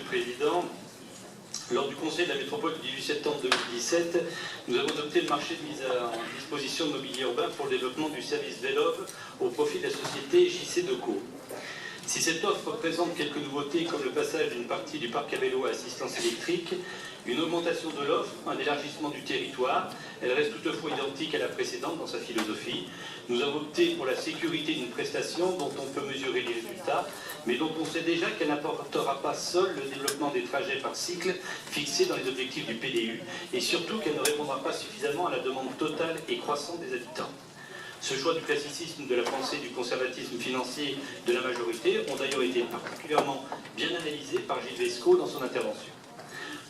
Président. Lors du Conseil de la Métropole du 18 septembre 2017, nous avons adopté le marché de mise à disposition de mobilier urbain pour le développement du service Vélov au profit de la société JC Deco. Si cette offre présente quelques nouveautés comme le passage d'une partie du parc à vélo à assistance électrique, une augmentation de l'offre, un élargissement du territoire, elle reste toutefois identique à la précédente dans sa philosophie. Nous avons opté pour la sécurité d'une prestation dont on peut mesurer les résultats, mais dont on sait déjà qu'elle n'apportera pas seule le développement des trajets par cycle fixés dans les objectifs du PDU, et surtout qu'elle ne répondra pas suffisamment à la demande totale et croissante des habitants. Ce choix du classicisme, de la pensée du conservatisme financier de la majorité ont d'ailleurs été particulièrement bien analysés par Gilles Vesco dans son intervention.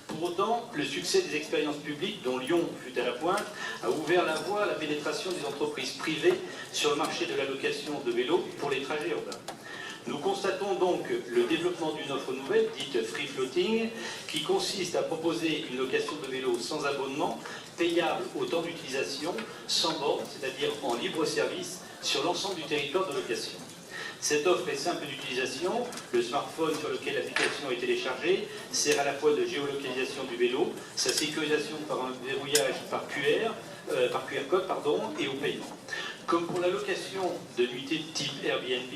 Pour autant, le succès des expériences publiques, dont Lyon fut à la pointe, a ouvert la voie à la pénétration des entreprises privées sur le marché de la location de vélos pour les trajets urbains. Nous constatons donc le développement d'une offre nouvelle, dite free floating, qui consiste à proposer une location de vélo sans abonnement, payable au temps d'utilisation, sans borne, c'est-à-dire en libre service, sur l'ensemble du territoire de location. Cette offre est simple d'utilisation. Le smartphone sur lequel l'application est téléchargée sert à la fois de géolocalisation du vélo, sa sécurisation par un verrouillage par QR code et au paiement. Comme pour la location de nuitées type Airbnb,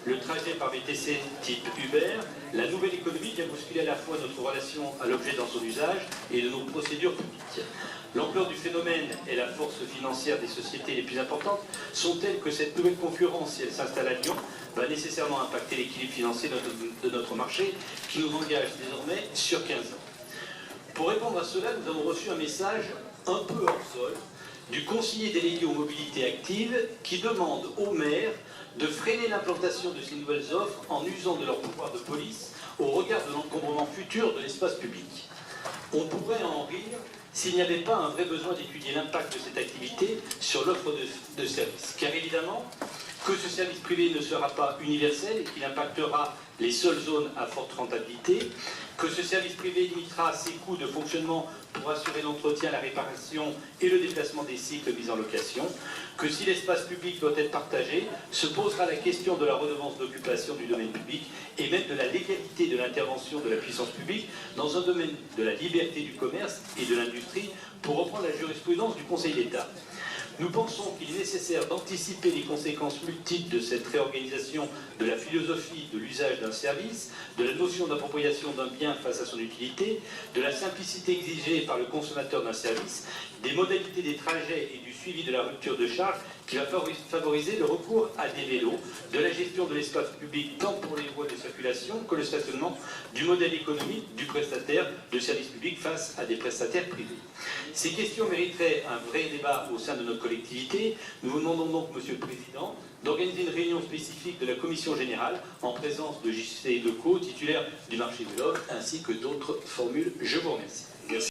le trajet par VTC type Uber, la nouvelle économie vient bousculer à la fois notre relation à l'objet dans son usage et de nos procédures publiques. L'ampleur du phénomène et la force financière des sociétés les plus importantes sont telles que cette nouvelle concurrence, si elle s'installe à Lyon, va nécessairement impacter l'équilibre financier de notre marché qui nous engage désormais sur 15 ans. Pour répondre à cela, nous avons reçu un message un peu hors sol du conseiller délégué aux mobilités actives qui demande aux maires de freiner l'implantation de ces nouvelles offres en usant de leur pouvoir de police au regard de l'encombrement futur de l'espace public. On pourrait en rire s'il n'y avait pas un vrai besoin d'étudier l'impact de cette activité sur l'offre de services. Car évidemment, que ce service privé ne sera pas universel et qu'il impactera les seules zones à forte rentabilité, que ce service privé limitera ses coûts de fonctionnement pour assurer l'entretien, la réparation et le déplacement des cycles mis en location, que si l'espace public doit être partagé, se posera la question de la redevance d'occupation du domaine public et même de la légalité de l'intervention de la puissance publique dans un domaine de la liberté du commerce et de l'industrie, pour reprendre la jurisprudence du Conseil d'État. Nous pensons qu'il est nécessaire d'anticiper les conséquences multiples de cette réorganisation de la philosophie de l'usage d'un service, de la notion d'appropriation d'un bien face à son utilité, de la simplicité exigée par le consommateur d'un service, des modalités des trajets et du suivi de la rupture de charge qui va favoriser le recours à des vélos, de la gestion de l'espace public tant pour les voies de circulation que le stationnement, du modèle économique du prestataire de service public face à des prestataires privés. Ces questions mériteraient un vrai débat au sein de notre collectivité. Nous vous demandons donc, Monsieur le Président, d'organiser une réunion spécifique de la Commission générale en présence de JC Deco, titulaire du marché Vélov, ainsi que d'autres formules. Je vous remercie. Merci.